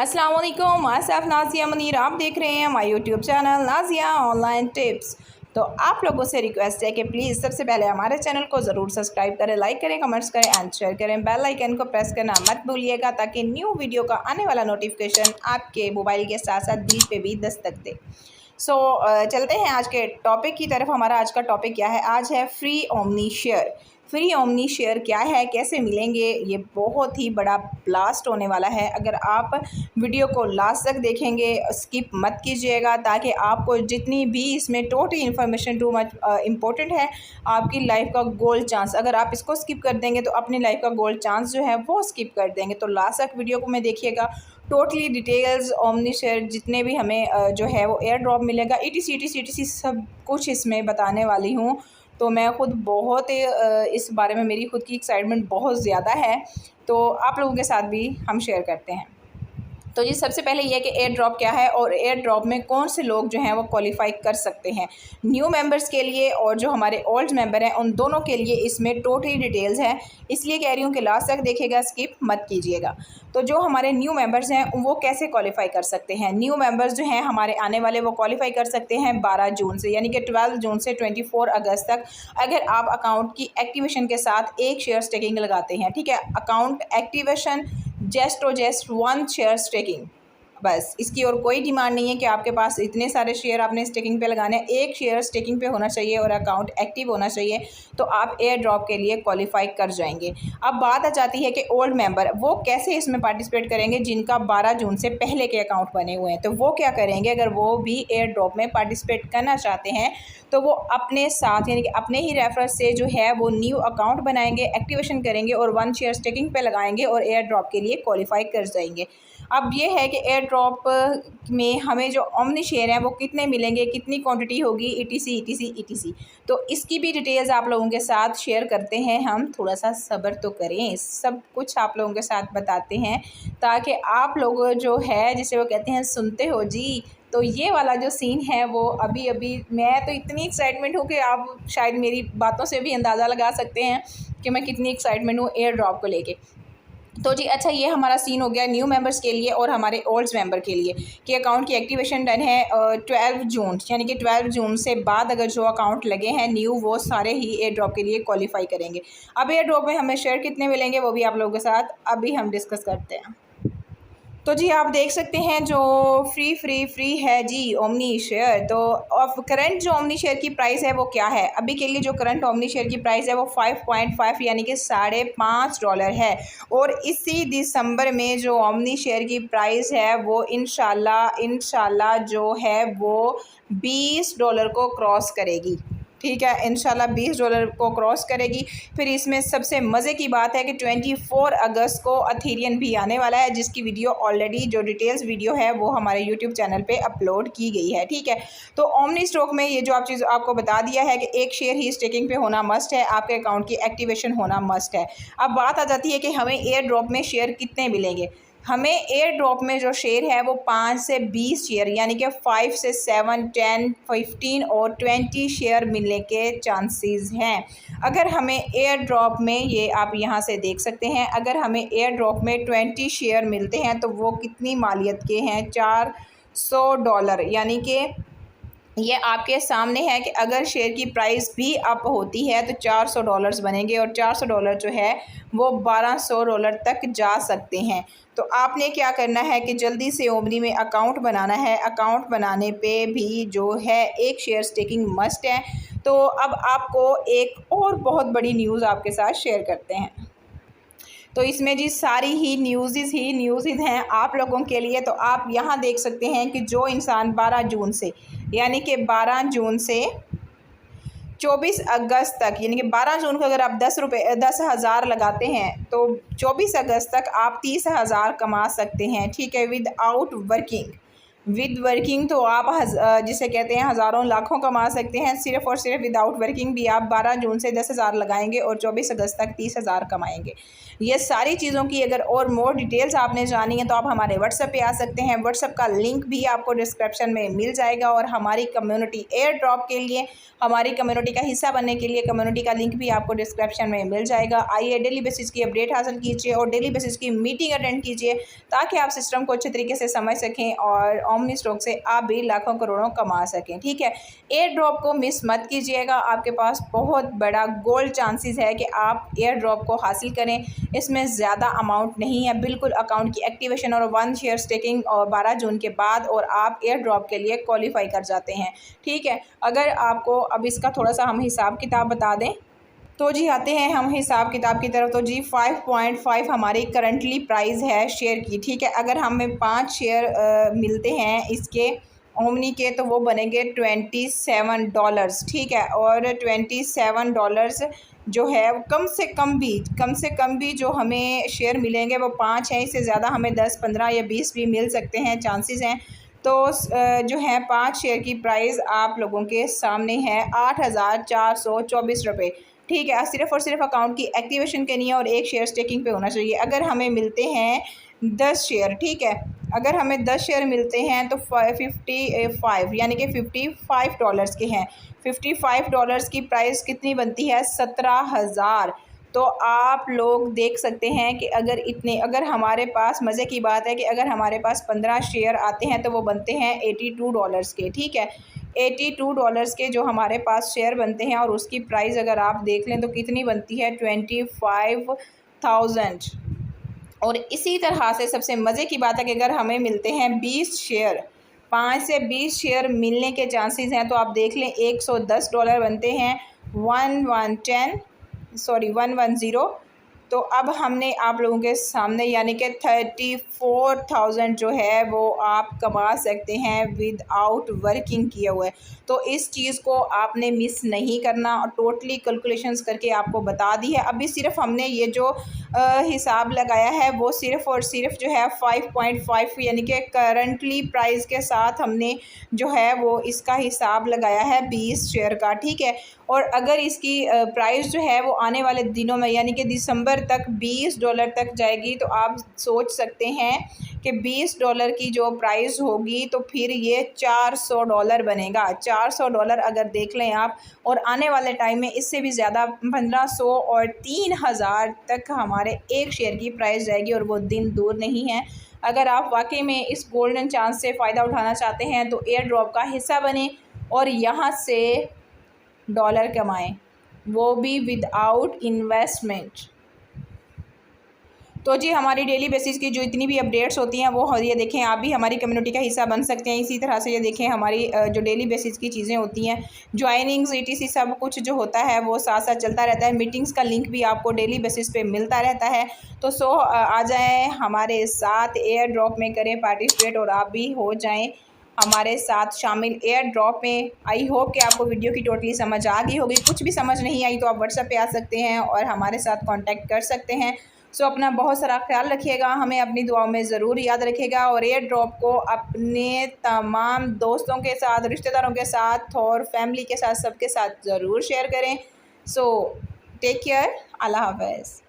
अस्सलाम वालेकुम, आसिफ नाज़िया मुनीर आप देख रहे हैं हमारे YouTube channel Nazia online tips. तो आप लोगों से रिक्वेस्ट है कि प्लीज़ सबसे पहले हमारे चैनल को ज़रूर सब्सक्राइब करें, लाइक करें, कमेंट्स करें एंड शेयर करें। बेल आइकन को प्रेस करना मत भूलिएगा ताकि न्यू वीडियो का आने वाला नोटिफिकेशन आपके मोबाइल के साथ साथ दिल पे भी दस्तक दे। चलते हैं आज के टॉपिक की तरफ। हमारा आज का टॉपिक क्या है? आज है free omni share. Free omni share क्या है, कैसे मिलेंगे, ये बहुत ही बड़ा ब्लास्ट होने वाला है। अगर आप वीडियो को लास्ट तक देखेंगे, स्किप मत कीजिएगा ताकि आपको जितनी भी इसमें total information too much important है, आपकी लाइफ का गोल्ड चांस, अगर आप इसको स्किप कर देंगे तो अपनी लाइफ का गोल्ड चांस जो है वो स्किप कर देंगे। तो लास्ट तक वीडियो को में देखिएगा, टोटली डिटेल्स ओमनी शेयर जितने भी हमें जो है वो एयर ड्रॉप मिलेगा, ETC सब कुछ इसमें बताने वाली हूँ। तो मैं ख़ुद बहुत इस बारे में मेरी ख़ुद की एक्साइटमेंट बहुत ज़्यादा है, तो आप लोगों के साथ भी हम शेयर करते हैं। तो जी सबसे पहले ये है कि एयर ड्रॉप क्या है और एयर ड्रॉप में कौन से लोग जो हैं वो क्वालिफाई कर सकते हैं। न्यू मेंबर्स के लिए और जो हमारे ओल्ड मेंबर हैं उन दोनों के लिए इसमें टोटली डिटेल्स हैं, इसलिए कह रही हूँ कि लास्ट तक देखिएगा, स्किप मत कीजिएगा। तो जो हमारे न्यू मेंबर्स हैं वो कैसे क्वालिफाई कर सकते हैं? न्यू मेंबर्स जो हैं हमारे आने वाले वो क्वालिफाई कर सकते हैं 12 जून से, यानी कि 12 जून से 24 अगस्त तक। अगर आप अकाउंट की एक्टिवेशन के साथ एक शेयर स्टेकिंग लगाते हैं, ठीक है, अकाउंट एक्टिवेशन जस्ट और जस्ट 1 शेयर स्टेकिंग, बस इसकी और कोई डिमांड नहीं है कि आपके पास इतने सारे शेयर आपने स्टेकिंग पे लगाने हैं। एक शेयर स्टेकिंग पे होना चाहिए और अकाउंट एक्टिव होना चाहिए, तो आप एयर ड्रॉप के लिए क्वालिफाई कर जाएंगे। अब बात आ जाती है कि ओल्ड मेंबर वो कैसे इसमें पार्टिसिपेट करेंगे, जिनका 12 जून से पहले के अकाउंट बने हुए हैं। तो वो क्या करेंगे, अगर वो भी एयर ड्रॉप में पार्टिसिपेट करना चाहते हैं तो वो अपने साथ यानी कि अपने ही रेफरेंस से जो है वो न्यू अकाउंट बनाएंगे, एक्टिवेशन करेंगे और 1 शेयर स्टेकिंग पे लगाएंगे और एयर ड्रॉप के लिए क्वालिफाई कर जाएंगे। अब ये है कि एयर ड्रॉप में हमें जो ओमनी शेयर हैं वो कितने मिलेंगे, कितनी क्वांटिटी होगी, ETC। तो इसकी भी डिटेल्स आप लोगों के साथ शेयर करते हैं हम। थोड़ा सा सब्र तो करें, सब कुछ आप लोगों के साथ बताते हैं ताकि आप लोग जो है जिसे वो कहते हैं सुनते हो जी। तो ये वाला जो सीन है वो अभी मैं तो इतनी एक्साइटमेंट हूँ कि आप शायद मेरी बातों से भी अंदाज़ा लगा सकते हैं कि मैं कितनी एक्साइटमेंट हूँ एयर ड्रॉप को लेके। तो जी अच्छा, ये हमारा सीन हो गया न्यू मेंबर्स के लिए और हमारे ओल्ड मेंबर के लिए कि अकाउंट की एक्टिवेशन डन है 12 जून, यानी कि 12 जून से बाद अगर जो अकाउंट लगे हैं न्यू वो सारे ही एयर ड्रॉप के लिए क्वालिफाई करेंगे। अब एयर ड्रॉप में हमें शेयर कितने मिलेंगे वो भी आप लोगों के साथ अभी हम डिस्कस करते हैं। तो जी आप देख सकते हैं जो फ्री है जी ओमनी शेयर। तो करंट जो ओमनी शेयर की प्राइस है वो क्या है? अभी के लिए जो करंट ओमनी शेयर की प्राइस है वो 5.5 यानी कि $5.5 है। और इसी दिसंबर में जो ओमनी शेयर की प्राइस है वो इंशाल्लाह जो है वो $20 को क्रॉस करेगी। ठीक है, इंशाल्लाह $20 को क्रॉस करेगी। फिर इसमें सबसे मज़े की बात है कि 24 अगस्त को अथेरियन भी आने वाला है, जिसकी वीडियो ऑलरेडी जो डिटेल्स वीडियो है वो हमारे यूट्यूब चैनल पे अपलोड की गई है। ठीक है, तो ओमनी स्टॉक में ये जो आप चीज़ आपको बता दिया है कि एक शेयर ही स्टेकिंग पे होना मस्ट है, आपके अकाउंट की एक्टिवेशन होना मस्ट है। अब बात आ जाती है कि हमें एयर ड्रॉप में शेयर कितने मिलेंगे। हमें एयर ड्रॉप में जो शेयर है वो 5 से 20 शेयर यानी कि 5 से 7, 10, 15 और 20 शेयर मिलने के चांसेस हैं। अगर हमें एयर ड्रॉप में, ये आप यहाँ से देख सकते हैं, अगर हमें एयर ड्रॉप में 20 शेयर मिलते हैं तो वो कितनी मालियत के हैं? $400, यानी कि ये आपके सामने है कि अगर शेयर की प्राइस भी अप होती है तो $400 बनेंगे और $400 जो है वो $1200 तक जा सकते हैं। तो आपने क्या करना है कि जल्दी से ओमनी में अकाउंट बनाना है। अकाउंट बनाने पे भी जो है एक शेयर स्टेकिंग मस्ट है। तो अब आपको एक और बहुत बड़ी न्यूज़ आपके साथ शेयर करते हैं। तो इसमें जी सारी ही न्यूज़ हैं आप लोगों के लिए। तो आप यहाँ देख सकते हैं कि जो इंसान 12 जून से यानी कि 12 जून से 24 अगस्त तक, यानी कि 12 जून को अगर आप 10,000 लगाते हैं तो 24 अगस्त तक आप 30,000 कमा सकते हैं। ठीक है, विदाउट वर्किंग, विद वर्किंग तो आप जिसे कहते हैं हज़ारों लाखों कमा सकते हैं। सिर्फ़ और सिर्फ विदाउट वर्किंग भी आप 12 जून से 10,000 लगाएंगे और 24 अगस्त तक 30,000 कमाएंगे। ये सारी चीज़ों की अगर और मोर डिटेल्स आपने जानी है तो आप हमारे व्हाट्सएप पे आ सकते हैं। व्हाट्सएप का लिंक भी आपको डिस्क्रिप्शन में मिल जाएगा और हमारी कम्युनिटी एयर ड्रॉप के लिए, हमारी कम्युनिटी का हिस्सा बनने के लिए कम्युनिटी का लिंक भी आपको डिस्क्रिप्शन में मिल जाएगा। आइए डेली बेसिस की अपडेट हासिल कीजिए और डेली बेसिस की मीटिंग अटेंड कीजिए ताकि आप सिस्टम को अच्छे तरीके से समझ सकें और ओमनी स्टॉक से आप भी लाखों करोड़ों कमा सकें। ठीक है, एयर ड्रॉप को मिस मत कीजिएगा। आपके पास बहुत बड़ा गोल्ड चांसेस है कि आप एयर ड्रॉप को हासिल करें। इसमें ज़्यादा अमाउंट नहीं है, बिल्कुल अकाउंट की एक्टिवेशन और 1 शेयर स्टेकिंग और 12 जून के बाद और आप एयर ड्रॉप के लिए क्वालिफाई कर जाते हैं। ठीक है, अगर आपको अब इसका थोड़ा सा हम हिसाब किताब बता दें तो जी आते हैं हम हिसाब किताब की तरफ। तो जी 5.5 हमारी करंटली प्राइस है शेयर की। ठीक है, अगर हमें 5 शेयर मिलते हैं इसके ओमनी के तो वो बनेंगे $27। ठीक है, और $27 जो है कम से कम भी जो हमें शेयर मिलेंगे वो 5 हैं। इससे ज़्यादा हमें 10, 15 या 20 भी मिल सकते हैं, चांसेस हैं। तो जो है 5 शेयर की प्राइस आप लोगों के सामने है 8,424 रुपये। ठीक है, सिर्फ़ और सिर्फ अकाउंट की एक्टिवेशन करनी है और 1 शेयर स्टेकिंग पे होना चाहिए। अगर हमें मिलते हैं 10 शेयर, ठीक है, अगर हमें 10 शेयर मिलते हैं तो 55 यानी कि $55 के हैं। $55 की प्राइस कितनी बनती है? 17,000। तो आप लोग देख सकते हैं कि अगर हमारे पास, मज़े की बात है कि अगर हमारे पास 15 शेयर आते हैं तो वो बनते हैं $82 के। ठीक है, $82 के जो हमारे पास शेयर बनते हैं और उसकी प्राइस अगर आप देख लें तो कितनी बनती है? 25,000। और इसी तरह से सबसे मज़े की बात है कि अगर हमें मिलते हैं 20 शेयर, 5 से 20 शेयर मिलने के चांसेस हैं तो आप देख लें $110 बनते हैं 110। तो अब हमने आप लोगों के सामने यानी कि 34,000 जो है वो आप कमा सकते हैं विदाउट वर्किंग किए हुए। तो इस चीज़ को आपने मिस नहीं करना और टोटली कैलकुलेशंस करके आपको बता दी है। अभी सिर्फ हमने ये जो हिसाब लगाया है वो सिर्फ़ और सिर्फ जो है 5.5 यानी कि करंटली प्राइस के साथ हमने जो है वो इसका हिसाब लगाया है 20 शेयर का। ठीक है, और अगर इसकी प्राइस जो है वो आने वाले दिनों में यानी कि दिसंबर तक $20 तक जाएगी तो आप सोच सकते हैं कि $20 की जो प्राइस होगी तो फिर ये $400 बनेगा। $400 अगर देख लें आप, और आने वाले टाइम में इससे भी ज़्यादा 1500 और 3000 तक हमारे एक शेयर की प्राइस जाएगी और वो दिन दूर नहीं है। अगर आप वाकई में इस गोल्डन चांस से फ़ायदा उठाना चाहते हैं तो एयर ड्रॉप का हिस्सा बने और यहाँ से डॉलर कमाएं, वो भी विदाउट इन्वेस्टमेंट। तो जी हमारी डेली बेसिस की जो इतनी भी अपडेट्स होती हैं वो ये देखें, आप भी हमारी कम्युनिटी का हिस्सा बन सकते हैं। इसी तरह से ये देखें हमारी जो डेली बेसिस की चीज़ें होती हैं, ज्वाइनिंग्स ETC सब कुछ जो होता है वो साथ साथ चलता रहता है। मीटिंग्स का लिंक भी आपको डेली बेसिस पे मिलता रहता है। तो आ जाएँ हमारे साथ, एयर ड्रॉप में करें पार्टिसिपेट और आप भी हो जाएँ हमारे साथ शामिल एयर ड्रॉप में। आई होप कि आपको वीडियो की टोटली समझ आ गई होगी। कुछ भी समझ नहीं आई तो आप व्हाट्सएप पे आ सकते हैं और हमारे साथ कांटेक्ट कर सकते हैं। सो अपना बहुत सारा ख्याल रखिएगा, हमें अपनी दुआओं में ज़रूर याद रखिएगा और एयर ड्रॉप को अपने तमाम दोस्तों के साथ, रिश्तेदारों के साथ और फैमिली के साथ, सबके साथ ज़रूर शेयर करें। सो टेक केयर, अल्लाह हाफ़िज़।